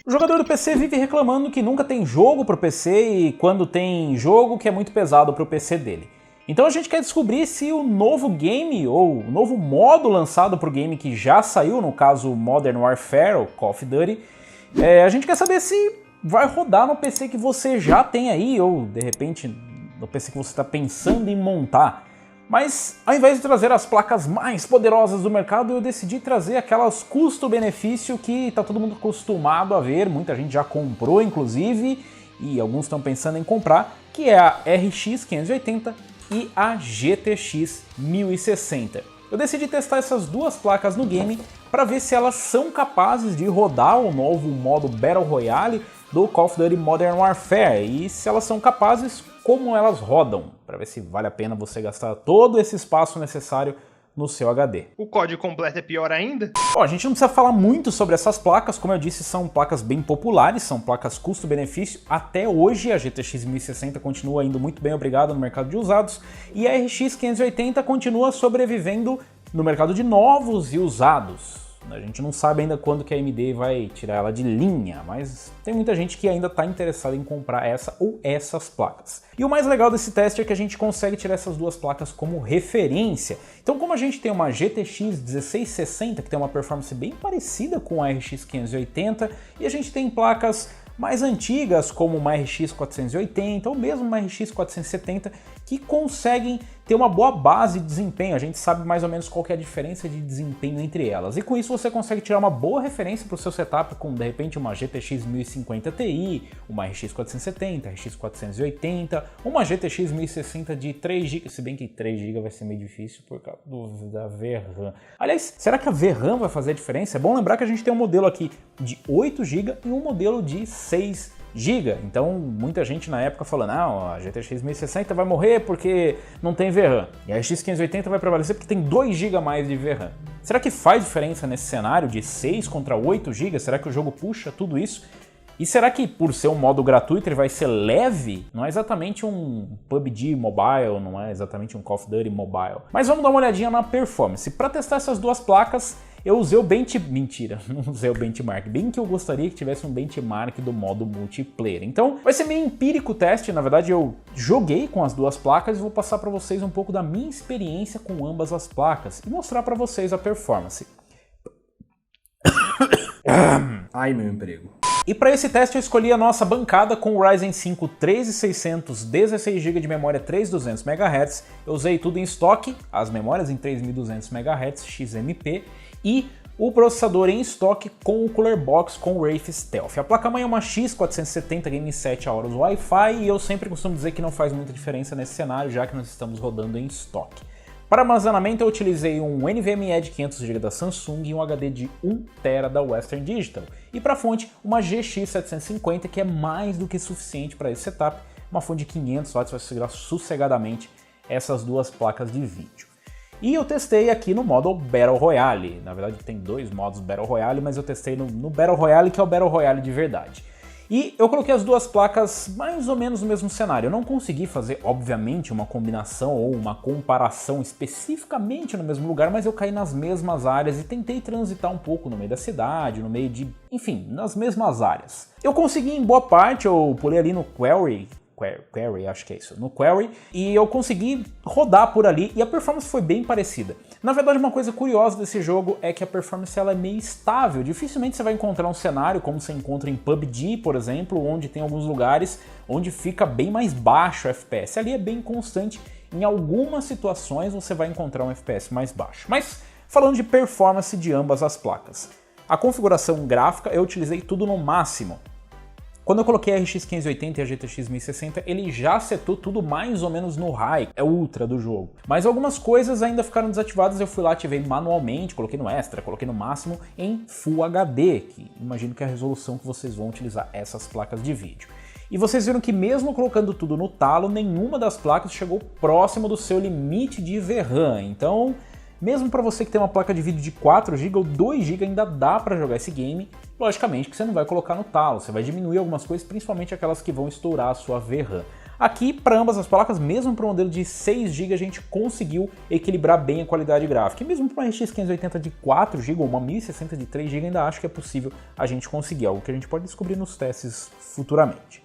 O jogador do PC vive reclamando que nunca tem jogo pro PC e quando tem jogo que é muito pesado pro PC dele. Então a gente quer descobrir se o novo game ou o novo modo lançado pro game que já saiu, no caso Modern Warfare ou Call of Duty, a gente quer saber se vai rodar no PC que você já tem aí ou de repente no PC que você está pensando em montar. Mas ao invés de trazer as placas mais poderosas do mercado, eu decidi trazer aquelas custo-benefício que está todo mundo acostumado a ver, muita gente já comprou inclusive, e alguns estão pensando em comprar, que é a RX 580 e a GTX 1060. Eu decidi testar essas duas placas no game para ver se elas são capazes de rodar o novo modo Battle Royale do Call of Duty Modern Warfare e se elas são capazes, como elas rodam, para ver se vale a pena você gastar todo esse espaço necessário no seu HD. O código completo é pior ainda? Bom, a gente não precisa falar muito sobre essas placas, como eu disse, são placas bem populares, são placas custo-benefício. Até hoje a GTX 1060 continua indo muito bem, obrigado, no mercado de usados, e a RX 580 continua sobrevivendo no mercado de novos e usados. A gente não sabe ainda quando que a AMD vai tirar ela de linha, mas tem muita gente que ainda está interessada em comprar essa ou essas placas. E o mais legal desse teste é que a gente consegue tirar essas duas placas como referência. Então, como a gente tem uma GTX 1660, que tem uma performance bem parecida com a RX 580, e a gente tem placas mais antigas, como uma RX 480 ou mesmo uma RX 470, que conseguem ter uma boa base de desempenho. A gente sabe mais ou menos qual que é a diferença de desempenho entre elas. E com isso você consegue tirar uma boa referência para o seu setup com, de repente, uma GTX 1050 Ti, uma RX 470, RX 480, uma GTX 1060 de 3 GB, se bem que 3 GB vai ser meio difícil por causa da VRAM. Aliás, será que a VRAM vai fazer a diferença? É bom lembrar que a gente tem um modelo aqui de 8 GB e um modelo de 6 GB. Então muita gente na época falando, não, a GTX 1060 vai morrer porque não tem VRAM. E a RX 580 vai prevalecer porque tem 2 GB a mais de VRAM. Será que faz diferença nesse cenário de 6 contra 8 GB? Será que o jogo puxa tudo isso? E será que por ser um modo gratuito ele vai ser leve? Não é exatamente um PUBG Mobile, não é exatamente um Call of Duty Mobile. Mas vamos dar uma olhadinha na performance. Para testar essas duas placas, eu usei o Mentira, não usei o benchmark. Bem que eu gostaria que tivesse um benchmark do modo multiplayer. Então vai ser meio empírico o teste. Na verdade eu joguei com as duas placas e vou passar para vocês um pouco da minha experiência com ambas as placas e mostrar para vocês a performance. Ai, meu emprego. E para esse teste eu escolhi a nossa bancada com o Ryzen 5 3600, 16 GB de memória 3200 MHz. Eu usei tudo em estoque, as memórias em 3200 MHz XMP e o processador em estoque com o Cooler Box com o Wraith Stealth. A placa-mãe é uma X470 Game 7 Aorus Wi-Fi e eu sempre costumo dizer que não faz muita diferença nesse cenário, já que nós estamos rodando em estoque. Para armazenamento eu utilizei um NVMe de 500GB da Samsung e um HD de 1TB da Western Digital. E para fonte, uma GX 750, que é mais do que suficiente para esse setup. Uma fonte de 500 watts vai segurar sossegadamente essas duas placas de vídeo. E eu testei aqui no modo Battle Royale. Na verdade tem dois modos Battle Royale, mas eu testei no Battle Royale, que é o Battle Royale de verdade. E eu coloquei as duas placas mais ou menos no mesmo cenário. Eu não consegui fazer, obviamente, uma combinação ou uma comparação especificamente no mesmo lugar, mas eu caí nas mesmas áreas e tentei transitar um pouco no meio da cidade, no meio de... enfim, nas mesmas áreas. Eu consegui em boa parte, eu pulei ali no Quarry, acho que é isso, no Quarry, e eu consegui rodar por ali e a performance foi bem parecida. Na verdade, uma coisa curiosa desse jogo é que a performance ela é meio estável. Dificilmente você vai encontrar um cenário como você encontra em PUBG, por exemplo, onde tem alguns lugares onde fica bem mais baixo o FPS. Ali é bem constante, em algumas situações você vai encontrar um FPS mais baixo. Mas falando de performance de ambas as placas, a configuração gráfica eu utilizei tudo no máximo. Quando eu coloquei a RX 580 e a GTX 1060, ele já setou tudo mais ou menos no high, é ultra do jogo. Mas algumas coisas ainda ficaram desativadas, eu fui lá, ativei manualmente, coloquei no extra, coloquei no máximo em Full HD, que imagino que é a resolução que vocês vão utilizar essas placas de vídeo. E vocês viram que mesmo colocando tudo no talo, nenhuma das placas chegou próximo do seu limite de VRAM, então... mesmo para você que tem uma placa de vídeo de 4 GB ou 2 GB ainda dá para jogar esse game, logicamente que você não vai colocar no talo, você vai diminuir algumas coisas, principalmente aquelas que vão estourar a sua VRAM. Aqui, para ambas as placas, mesmo para o modelo de 6 GB, a gente conseguiu equilibrar bem a qualidade gráfica. E mesmo para uma RX 580 de 4 GB ou uma 1060 de 3 GB, ainda acho que é possível a gente conseguir, algo que a gente pode descobrir nos testes futuramente.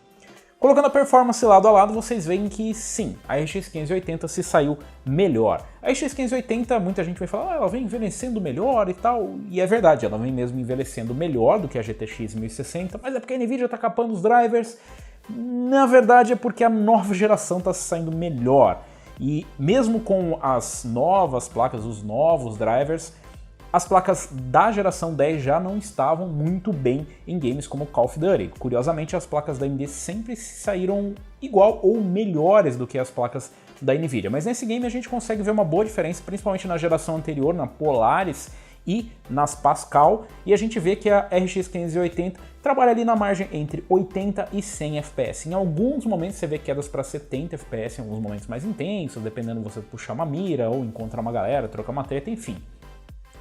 Colocando a performance lado a lado, vocês veem que sim, a RX 580 se saiu melhor. A RX 580, muita gente vai falar, ela vem envelhecendo melhor e tal, e é verdade, ela vem mesmo envelhecendo melhor do que a GTX 1060, mas é porque a Nvidia está capando os drivers. Na verdade é porque a nova geração está saindo melhor. E mesmo com as novas placas, os novos drivers, as placas da geração 10 já não estavam muito bem em games como Call of Duty. Curiosamente, as placas da AMD sempre saíram igual ou melhores do que as placas da Nvidia. Mas nesse game a gente consegue ver uma boa diferença, principalmente na geração anterior, na Polaris e nas Pascal, e a gente vê que a RX 580 trabalha ali na margem entre 80 e 100 FPS. Em alguns momentos você vê quedas para 70 FPS, em alguns momentos mais intensos, dependendo de você puxar uma mira ou encontrar uma galera, trocar uma treta, enfim.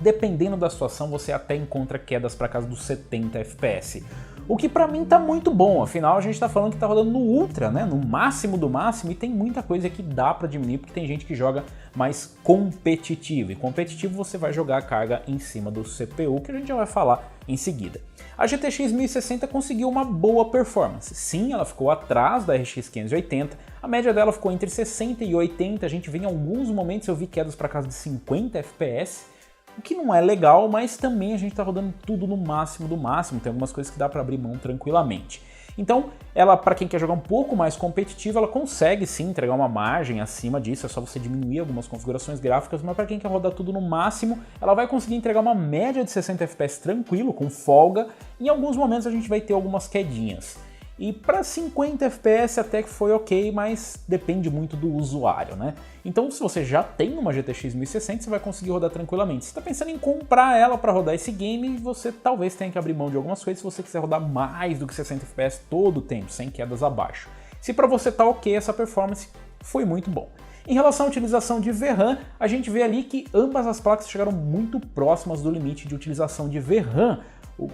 Dependendo da situação, você até encontra quedas para casa dos 70 FPS. O que pra mim tá muito bom, afinal a gente tá falando que tá rodando no Ultra, né? No máximo do máximo, e tem muita coisa que dá pra diminuir, porque tem gente que joga mais competitivo. E competitivo você vai jogar a carga em cima do CPU, que a gente já vai falar em seguida. A GTX 1060 conseguiu uma boa performance. Sim, ela ficou atrás da RX 580, a média dela ficou entre 60 e 80, a gente vê em alguns momentos eu vi quedas para casa de 50 FPS, o que não é legal, mas também a gente está rodando tudo no máximo do máximo, tem algumas coisas que dá para abrir mão tranquilamente. Então, ela, para quem quer jogar um pouco mais competitivo, ela consegue sim entregar uma margem acima disso, é só você diminuir algumas configurações gráficas, mas para quem quer rodar tudo no máximo, ela vai conseguir entregar uma média de 60 FPS tranquilo, com folga, em alguns momentos a gente vai ter algumas quedinhas. E para 50 FPS até que foi ok, mas depende muito do usuário, né? Então se você já tem uma GTX 1060, você vai conseguir rodar tranquilamente. Se você está pensando em comprar ela para rodar esse game, você talvez tenha que abrir mão de algumas coisas se você quiser rodar mais do que 60 FPS todo o tempo, sem quedas abaixo. Se para você tá ok essa performance, foi muito bom. Em relação à utilização de VRAM, a gente vê ali que ambas as placas chegaram muito próximas do limite de utilização de VRAM,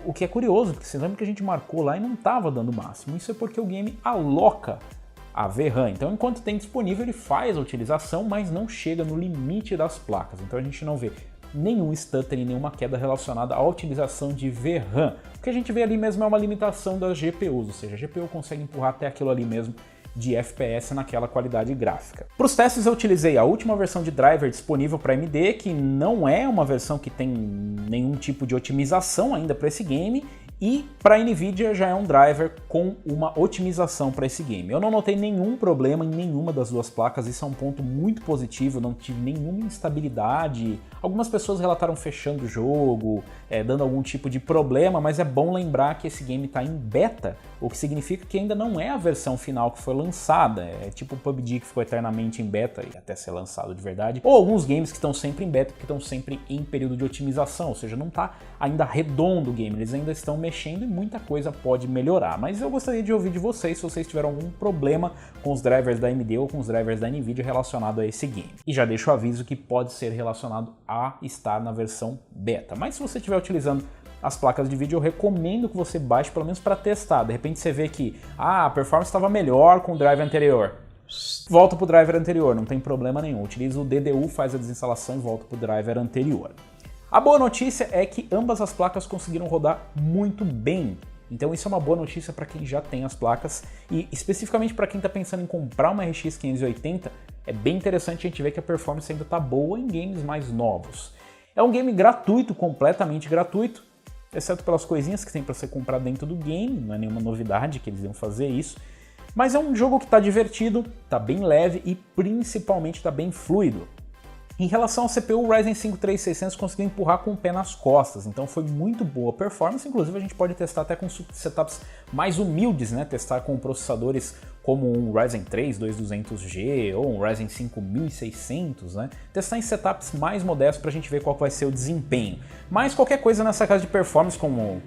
o que é curioso, porque você lembra que a gente marcou lá e não estava dando o máximo. Isso é porque o game aloca a VRAM. Então, enquanto tem disponível, ele faz a utilização, mas não chega no limite das placas. Então, a gente não vê nenhum stutter e nenhuma queda relacionada à utilização de VRAM. O que a gente vê ali mesmo é uma limitação das GPUs, ou seja, a GPU consegue empurrar até aquilo ali mesmo de FPS naquela qualidade gráfica. Para os testes eu utilizei a última versão de driver disponível para AMD, que não é uma versão que tem nenhum tipo de otimização ainda para esse game, e para a Nvidia já é um driver com uma otimização para esse game. Eu não notei nenhum problema em nenhuma das duas placas, isso é um ponto muito positivo, não tive nenhuma instabilidade. Algumas pessoas relataram fechando o jogo, dando algum tipo de problema, mas é bom lembrar que esse game está em beta, o que significa que ainda não é a versão final que foi lançada. É tipo o PUBG que ficou eternamente em beta e até ser lançado de verdade, ou alguns games que estão sempre em beta porque estão sempre em período de otimização, ou seja, não está ainda redondo o game, eles ainda estão mexendo e muita coisa pode melhorar. Mas eu gostaria de ouvir de vocês se vocês tiveram algum problema com os drivers da AMD ou com os drivers da Nvidia relacionado a esse game. E já deixo o aviso que pode ser relacionado a estar na versão beta. Mas se você estiver utilizando as placas de vídeo, eu recomendo que você baixe pelo menos para testar. De repente você vê que a performance estava melhor com o driver anterior. Volta para o driver anterior, não tem problema nenhum. Utiliza o DDU, faz a desinstalação e volta para o driver anterior. A boa notícia é que ambas as placas conseguiram rodar muito bem. Então isso é uma boa notícia para quem já tem as placas e especificamente para quem está pensando em comprar uma RX 580, é bem interessante a gente ver que a performance ainda está boa em games mais novos. É um game gratuito, completamente gratuito, exceto pelas coisinhas que tem para você comprar dentro do game, não é nenhuma novidade que eles iam fazer isso. Mas é um jogo que está divertido, está bem leve e principalmente está bem fluido. Em relação ao CPU, o Ryzen 5 3600 conseguiu empurrar com o pé nas costas, então foi muito boa a performance, inclusive a gente pode testar até com setups mais humildes, né? Testar com processadores como um Ryzen 3 2200G ou um Ryzen 5 1600, né? Testar em setups mais modestos para a gente ver qual vai ser o desempenho. Mas qualquer coisa nessa casa de performance como...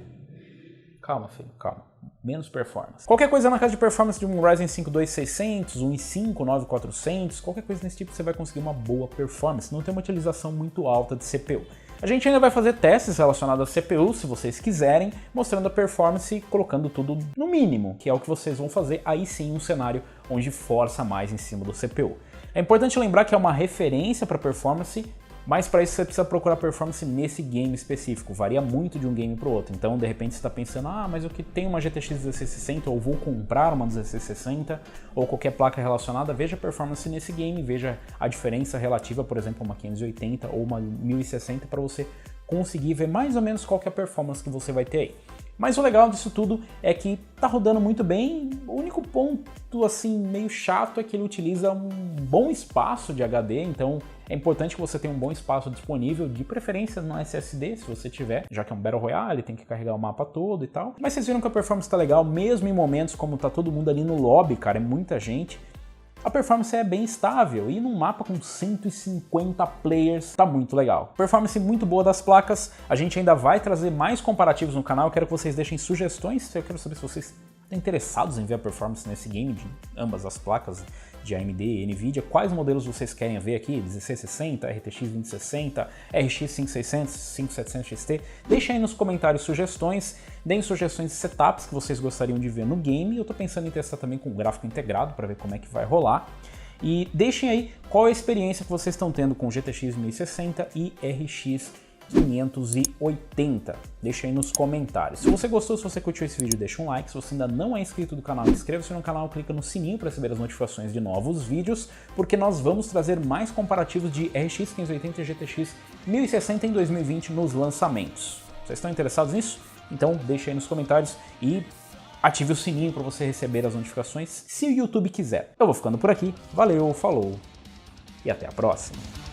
Calma, filho, calma. Menos performance. Qualquer coisa na casa de performance de um Ryzen 5 2600, um i5 9400, qualquer coisa desse tipo você vai conseguir uma boa performance, não tem uma utilização muito alta de CPU. A gente ainda vai fazer testes relacionados à CPU, se vocês quiserem, mostrando a performance e colocando tudo no mínimo, que é o que vocês vão fazer aí sim um cenário onde força mais em cima do CPU. É importante lembrar que é uma referência para performance, mas para isso você precisa procurar performance nesse game específico, varia muito de um game para o outro. Então, de repente, você está pensando, mas eu que tenho uma GTX 1660 ou vou comprar uma 1660 ou qualquer placa relacionada, veja a performance nesse game, veja a diferença relativa, por exemplo, uma 580 ou uma 1060 para você conseguir ver mais ou menos qual que é a performance que você vai ter aí. Mas o legal disso tudo é que tá rodando muito bem. O único ponto assim meio chato é que ele utiliza um bom espaço de HD, então é importante que você tenha um bom espaço disponível, de preferência no SSD, se você tiver, já que é um Battle Royale, tem que carregar o mapa todo e tal. Mas vocês viram que a performance tá legal, mesmo em momentos como tá todo mundo ali no lobby, cara, é muita gente. A performance é bem estável e num mapa com 150 players tá muito legal. Performance muito boa das placas, a gente ainda vai trazer mais comparativos no canal, eu quero que vocês deixem sugestões, eu quero saber se vocês estão interessados em ver a performance nesse game de ambas as placas de AMD e Nvidia, quais modelos vocês querem ver aqui, 1660, RTX 2060, RX 5600, 5700 XT, deixem aí nos comentários sugestões, deem sugestões de setups que vocês gostariam de ver no game, eu tô pensando em testar também com gráfico integrado para ver como é que vai rolar, e deixem aí qual é a experiência que vocês estão tendo com GTX 1060 e RX 580. Deixa aí nos comentários. Se você gostou, se você curtiu esse vídeo, deixa um like. Se você ainda não é inscrito do canal, inscreva-se no canal, clica no sininho para receber as notificações de novos vídeos, porque nós vamos trazer mais comparativos de RX 580 e GTX 1060 em 2020 nos lançamentos. Vocês estão interessados nisso? Então deixa aí nos comentários e ative o sininho para você receber as notificações, se o YouTube quiser. Eu vou ficando por aqui. Valeu, falou e até a próxima.